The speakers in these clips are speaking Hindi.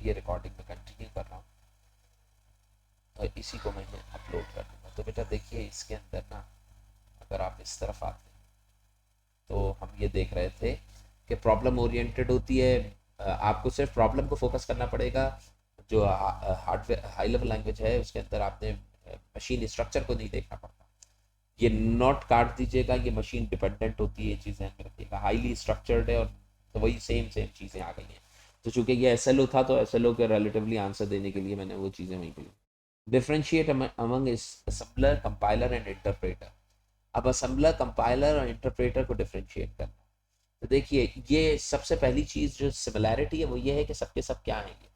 अभी ये रिकॉर्डिंग में कंटिन्यू कर रहा हूँ और इसी को मैं अपलोड कर दूँगा। तो बेटा देखिए इसके अंदर ना, अगर आप इस तरफ आते हैं तो हम ये देख रहे थे कि प्रॉब्लम ओरिएंटेड होती है। आपको सिर्फ प्रॉब्लम को फोकस करना पड़ेगा। जो हार्डवेयर हाई लेवल लैंग्वेज है उसके अंदर आपने मशीन स्ट्रक्चर को नहीं देखना पड़ता। ये नॉट काट दीजिएगा, ये मशीन डिपेंडेंट होती है, ये चीज़ें में रखिएगा। हाईली स्ट्रक्चर्ड है और तो वही सेम सेम चीज़ें आ गई हैं। तो चूंकि ये एस था तो एस के रिलेटिवली आंसर देने के लिए मैंने वो चीज़ें वहीं पर। Differentiate among assembler compiler and interpreter. अब असेंबलर कंपाइलर और इंटरप्रेटर को डिफ्रेंशिएट करना। तो देखिए ये सबसे पहली चीज़ जो सिमिलैरिटी है वो ये है कि सबके सब क्या हैं, ये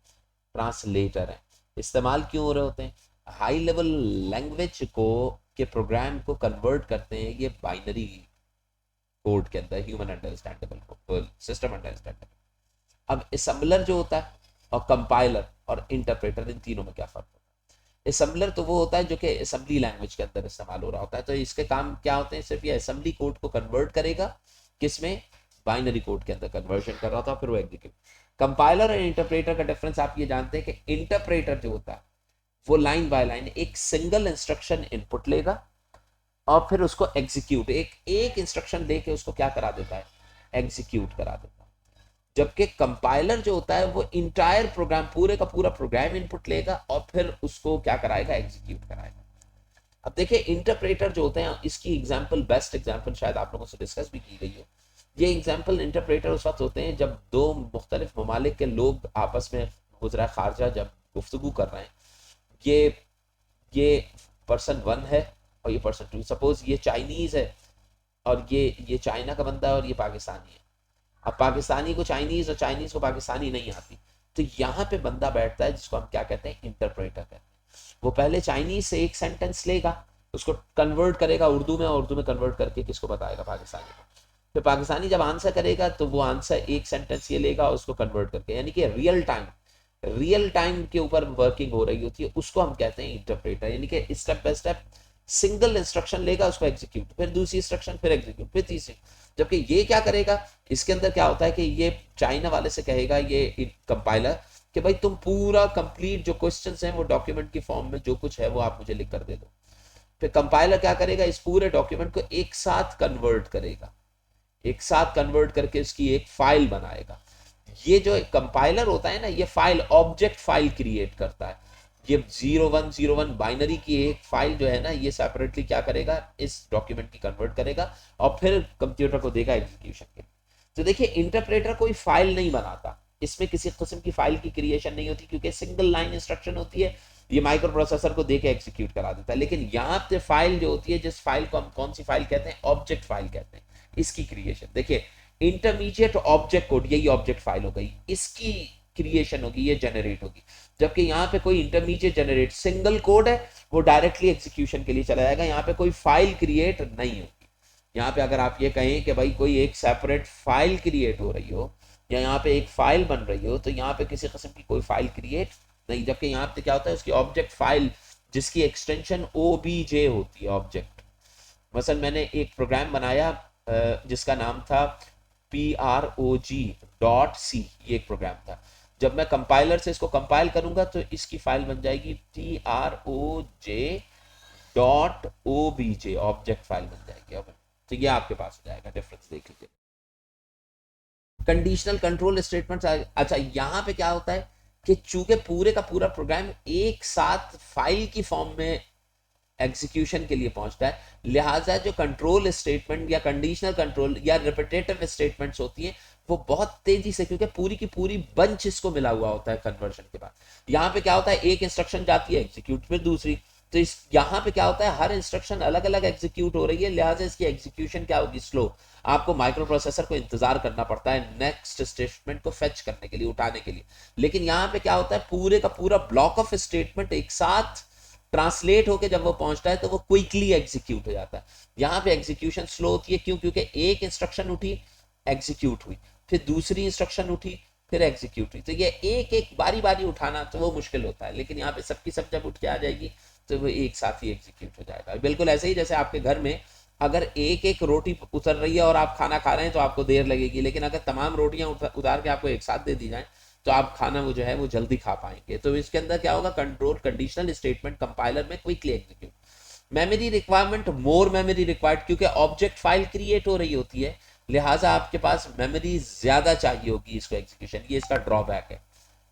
ट्रांसलेटर हैं। इस्तेमाल क्यों हो रहे होते हैं? हाई लेवल लैंग्वेज को के प्रोग्राम को कन्वर्ट करते हैं ये बाइनरी कोड के अंदर, ह्यूमन अंडरस्टैंडेबल सिस्टम अंडरस्टैंडेबल। अब असेंबलर जो होता है और कंपाइलर और इंटरप्रेटर, इन तीनों में क्या फर्क होता है? असेंबलर तो वो होता है जो कि असेंबली लैंग्वेज के अंदर इस्तेमाल हो रहा होता है, तो इसके काम क्या होते हैं? सिर्फ ये असेंबली कोड को कन्वर्ट करेगा, किसमें? बाइनरी कोड के अंदर कन्वर्जन कर रहा था, फिर वो एग्जीक्यूट। कंपाइलर और इंटरप्रेटर का डिफरेंस आप ये जानते हैं कि इंटरप्रेटर जो होता है वो लाइन बाय लाइन एक सिंगल इंस्ट्रक्शन इनपुट लेगा और फिर उसको एग्जीक्यूट, एक एक इंस्ट्रक्शन लेके उसको क्या करा देता है? एग्जीक्यूट करा देता है। जबकि कंपाइलर जो होता है वो इंटायर प्रोग्राम, पूरे का पूरा प्रोग्राम इनपुट लेगा और फिर उसको क्या कराएगा? एग्जीक्यूट कराएगा। अब देखिए इंटरप्रेटर जो होते हैं, इसकी एग्जांपल, बेस्ट एग्जांपल शायद आप लोगों से डिस्कस भी की गई हो। ये एग्जांपल इंटरप्रेटर उस वक्त होते हैं जब दो मुख्तलिफ ममालिक के लोग आपस में गुजरा खारजा जब गुफ्तगू कर रहे हैं। ये पर्सन वन है और ये पर्सन टू, सपोज ये चाइनीज है और ये चाइना का बंदा है और ये पाकिस्तानी है। अब पाकिस्तानी को चाइनीज और चाइनीज को पाकिस्तानी नहीं आती, तो यहाँ पे बंदा बैठता है जिसको हम क्या कहते हैं? इंटरप्रेटर कहते हैं। वो पहले चाइनीज से एक सेंटेंस लेगा, उसको कन्वर्ट करेगा उर्दू में और उर्दू में कन्वर्ट करके किसको बताएगा? पाकिस्तानी को। फिर पाकिस्तानी जब आंसर करेगा तो वो आंसर एक सेंटेंस ये लेगा और उसको कन्वर्ट करके, यानी कि रियल टाइम के ऊपर वर्किंग हो रही होती है, उसको हम कहते हैं इंटरप्रेटर। यानी कि step by step single instruction लेगा, उसको एग्जीक्यूट, फिर दूसरी इंस्ट्रक्शन, फिर एग्जीक्यूट, फिर तीसरी। जबकि ये क्या करेगा? इसके अंदर क्या होता है कि ये चाइना वाले से कहेगा ये कंपाइलर कि भाई तुम पूरा कंप्लीट जो क्वेश्चंस हैं वो डॉक्यूमेंट की फॉर्म में जो कुछ है वो आप मुझे लिख कर दे दो। फिर कंपाइलर क्या करेगा? इस पूरे डॉक्यूमेंट को एक साथ कन्वर्ट करेगा, एक साथ कन्वर्ट करके इसकी एक फाइल बनाएगा। ये जो कंपाइलर होता है ना, ये फाइल, ऑब्जेक्ट फाइल क्रिएट करता है। ये 0101 बाइनरी की एक फाइल जो है ना, ये सेपरेटली क्या करेगा? इस डॉक्यूमेंट की कन्वर्ट करेगा और फिर कंप्यूटर को देगा एग्जीक्यूशन के। तो देखिए इंटरप्रेटर कोई फाइल नहीं बनाता, इसमें किसी किस्म की फाइल की क्रिएशन नहीं होती क्योंकि सिंगल लाइन इंस्ट्रक्शन होती है, ये माइक्रो प्रोसेसर को देके एग्जीक्यूट करा देता है। लेकिन यहाँ पे फाइल जो होती है, जिस फाइल को हम कौन सी फाइल कहते हैं? ऑब्जेक्ट फाइल कहते हैं। इसकी क्रिएशन देखिए, इंटरमीडिएट ऑब्जेक्ट कोड, यही ऑब्जेक्ट फाइल हो गई, इसकी क्रिएशन होगी, ये जनरेट होगी। जबकि यहाँ पे कोई इंटरमीडिएट जनरेट, सिंगल कोड है, वो डायरेक्टली एग्जीक्यूशन के लिए चला जाएगा, यहाँ पे कोई फाइल क्रिएट नहीं होगी। यहाँ पे अगर आप ये कहें कि भाई कोई एक सेपरेट फाइल क्रिएट हो रही हो या यहाँ पे एक फाइल बन रही हो, तो यहाँ पे किसी किस्म की कोई फाइल क्रिएट नहीं। जबकि यहाँ पे क्या होता है? उसकी ऑब्जेक्ट फाइल जिसकी एक्सटेंशन OBJ होती है, ऑब्जेक्ट। मसलन मैंने एक प्रोग्राम बनाया जिसका नाम था PROG.C, ये एक प्रोग्राम था। जब मैं कंपाइलर से इसको कंपाइल करूंगा तो इसकी फाइल बन जाएगी TROJ.OBJ, ऑब्जेक्ट फाइल बन जाएगी। अब तो ये आपके पास हो जाएगा, डिफरेंस देख लीजिए। कंडीशनल कंट्रोल स्टेटमेंट, अच्छा यहाँ पे क्या होता है कि चूंकि पूरे का पूरा प्रोग्राम एक साथ फाइल की फॉर्म में एग्जीक्यूशन के लिए पहुंचता है, लिहाजा जो कंट्रोल स्टेटमेंट या कंडीशनल कंट्रोल या रिपीटेटिव स्टेटमेंट्स होती हैं वो बहुत तेजी से, क्योंकि पूरी की पूरी बंच इसको मिला हुआ होता है कन्वर्जन के बाद। यहाँ पे क्या होता है? एक इंस्ट्रक्शन जाती है एग्जीक्यूट, फिर दूसरी, तो इस यहाँ पे क्या होता है? हर इंस्ट्रक्शन अलग अलग एग्जीक्यूट हो रही है, लिहाजा इसकी एग्जीक्यूशन क्या होगी? स्लो। आपको माइक्रो प्रोसेसर को इंतजार करना पड़ता है नेक्स्ट स्टेटमेंट को फेच करने के लिए, उठाने के लिए। लेकिन यहाँ पे क्या होता है? पूरे का पूरा ब्लॉक ऑफ स्टेटमेंट एक साथ ट्रांसलेट होके जब वो पहुंचता है तो वो क्विकली एग्जीक्यूट हो जाता है। यहाँ पे एग्जीक्यूशन स्लो होती है, क्यों? क्योंकि एक इंस्ट्रक्शन उठी, एग्जीक्यूट हुई, फिर दूसरी इंस्ट्रक्शन उठी, फिर एग्जीक्यूट हुई। तो ये एक एक बारी बारी उठाना तो वो मुश्किल होता है, लेकिन यहाँ पे सबकी सब जब उठ के आ जाएगी तो वो एक साथ ही एग्जीक्यूट हो जाएगा। बिल्कुल ऐसे ही जैसे आपके घर में अगर एक एक रोटी उतर रही है और आप खाना खा रहे हैं तो आपको देर लगेगी, लेकिन अगर तमाम रोटियां उतार के आपको एक साथ दे दी जाए तो आप खाना वो जो है वो जल्दी खा पाएंगे। तो इसके अंदर क्या होगा, कंट्रोल कंडीशनल स्टेटमेंट कंपाइलर में क्विकली एग्जीक्यूट। मेमोरी रिक्वायरमेंट, मोर मेमोरी रिक्वायर्ड, क्योंकि ऑब्जेक्ट फाइल क्रिएट हो रही होती है, लिहाजा आपके पास मेमोरी ज्यादा चाहिए होगी इसको एग्जीक्यूशन, ये इसका ड्रॉबैक है,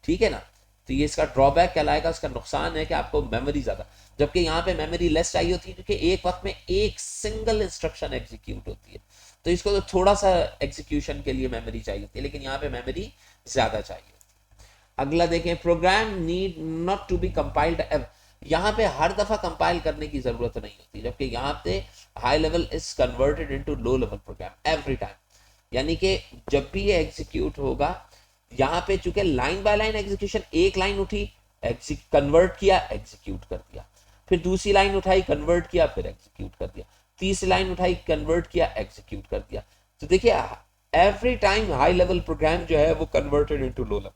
ठीक है ना। तो ये इसका ड्रॉबैक कहलाएगा, इसका नुकसान है कि आपको मेमोरी ज्यादा, जबकि यहाँ पे मेमोरी लेस चाहिए होती है क्योंकि एक वक्त में एक सिंगल इंस्ट्रक्शन एग्जीक्यूट होती है, तो इसको तो थोड़ा सा एग्जीक्यूशन के लिए मेमोरी चाहिए होती है, लेकिन यहाँ पे मेमोरी ज्यादा चाहिए। अगला देखें, program need not to be compiled, यहाँ पे हर दफा कंपाइल करने की जरूरत नहीं होती, जबकि यहाँ पे high level is converted into low level program every time, यानी कि जब भी ये एग्जीक्यूट होगा, यहाँ पे चूंकि लाइन बाय लाइन एग्जीक्यूशन, एक लाइन उठी कन्वर्ट किया एग्जीक्यूट कर दिया, फिर दूसरी लाइन उठाई कन्वर्ट किया फिर एग्जीक्यूट कर दिया, तीसरी लाइन उठाई कन्वर्ट किया एग्जीक्यूट कर दिया। तो देखिए every time high level program जो है वो कन्वर्टेड इनटू लो लेवल,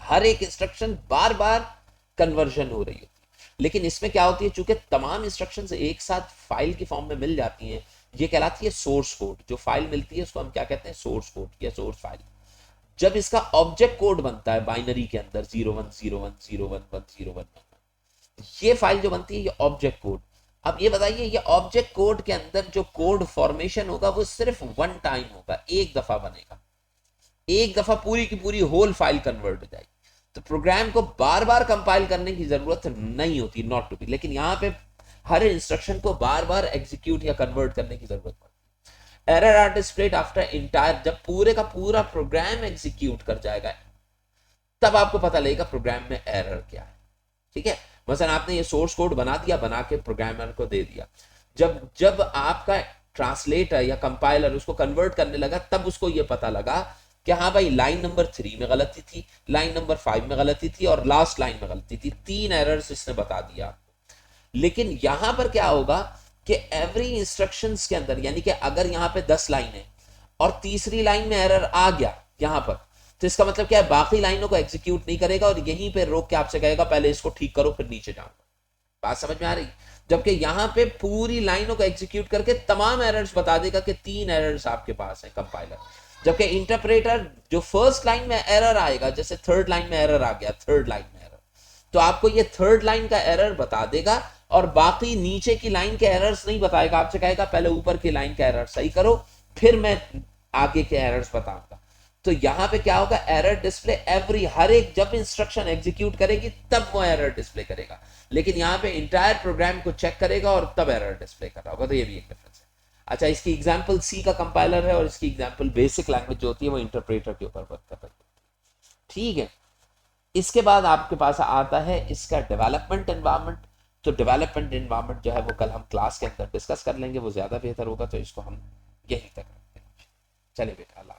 हर एक इंस्ट्रक्शन बार बार कन्वर्जन हो रही होती है। लेकिन इसमें क्या होती है, चूंकि तमाम इंस्ट्रक्शंस एक साथ फाइल की फॉर्म में मिल जाती हैं, ये कहलाती है सोर्स कोड। जो फाइल मिलती है उसको हम क्या कहते हैं, सोर्स कोड या सोर्स फाइल। जब इसका ऑब्जेक्ट कोड बनता है बाइनरी के अंदर 0101011011, ये फाइल जो बनती है ये ऑब्जेक्ट कोड। अब ये बताइए, ये ऑब्जेक्ट कोड के अंदर जो कोड फॉर्मेशन होगा वो सिर्फ वन टाइम होगा, एक दफा बनेगा, एक दफा पूरी की पूरी होल फाइल कन्वर्ट हो जाएगी। तो प्रोग्राम को बार बार कंपाइल करने की जरूरत नहीं होती, नॉट टू बी, लेकिन यहाँ पे हर इंस्ट्रक्शन को बार बार एग्जीक्यूट या कन्वर्ट करने की जरूरत पड़ती है। Error are displayed after entire, जब पूरे का पूरा प्रोग्राम एग्जीक्यूट कर जाएगा तब आपको पता लगेगा प्रोग्राम में एरर क्या है, ठीक है। मसलन आपने ये सोर्स कोड बना दिया, बना के प्रोग्रामर को दे दिया, जब जब आपका ट्रांसलेटर या कंपाइलर उसको कन्वर्ट करने लगा तब उसको ये पता लगा कि हाँ भाई लाइन नंबर 3 में गलती थी, लाइन नंबर 5 में गलती थी और लास्ट लाइन में गलती थी, 3 एरर्स इसने बता दिया। लेकिन यहां पर क्या होगा कि एवरी इंस्ट्रक्शंस के अंदर, यानी कि अगर यहाँ पे 10 लाइन है और तीसरी लाइन में एरर आ गया यहां पर, तो इसका मतलब क्या है, बाकी लाइनों को एग्जीक्यूट नहीं करेगा और यहीं पे रोक के आपसे कहेगा पहले इसको ठीक करो फिर नीचे जाऊंगा। बात समझ में आ रही। जबकि यहां पे पूरी लाइनों को एग्जीक्यूट करके तमाम एरर्स बता देगा कि 3 एरर्स आपके पास है कंपाइलर। जबकि इंटरप्रेटर जो फर्स्ट लाइन में एरर आएगा, जैसे थर्ड लाइन में एरर आ गया, थर्ड लाइन में एरर, तो आपको ये थर्ड लाइन का एरर बता देगा और बाकी नीचे की लाइन के एरर्स नहीं बताएगा, आपसे कहेगा पहले ऊपर की लाइन का एरर सही करो फिर मैं आगे के एरर्स बताऊंगा। तो यहां पे क्या होगा, एरर डिस्प्ले एवरी, हर एक जब इंस्ट्रक्शन एग्जीक्यूट करेगी तब वो एरर डिस्प्ले करेगा, लेकिन यहाँ पे इंटायर प्रोग्राम को चेक करेगा और तब एरर डिस्प्ले कर रहा होगा। तो ये भी एक डिफरेंस है। अच्छा, इसकी एग्जांपल सी का कंपाइलर है और इसकी एग्जांपल बेसिक लैंग्वेज जो होती है वो इंटरप्रेटर के ऊपर वर्क कर रही है, ठीक है। इसके बाद आपके पास आता है इसका डेवलपमेंट एनवायरनमेंट। तो डेवलपमेंट एनवायरनमेंट जो है वो कल हम क्लास के अंदर डिस्कस कर लेंगे, वो ज्यादा बेहतर होगा, तो इसको हम यहीं तक रखते हैं। चलिए बेटा।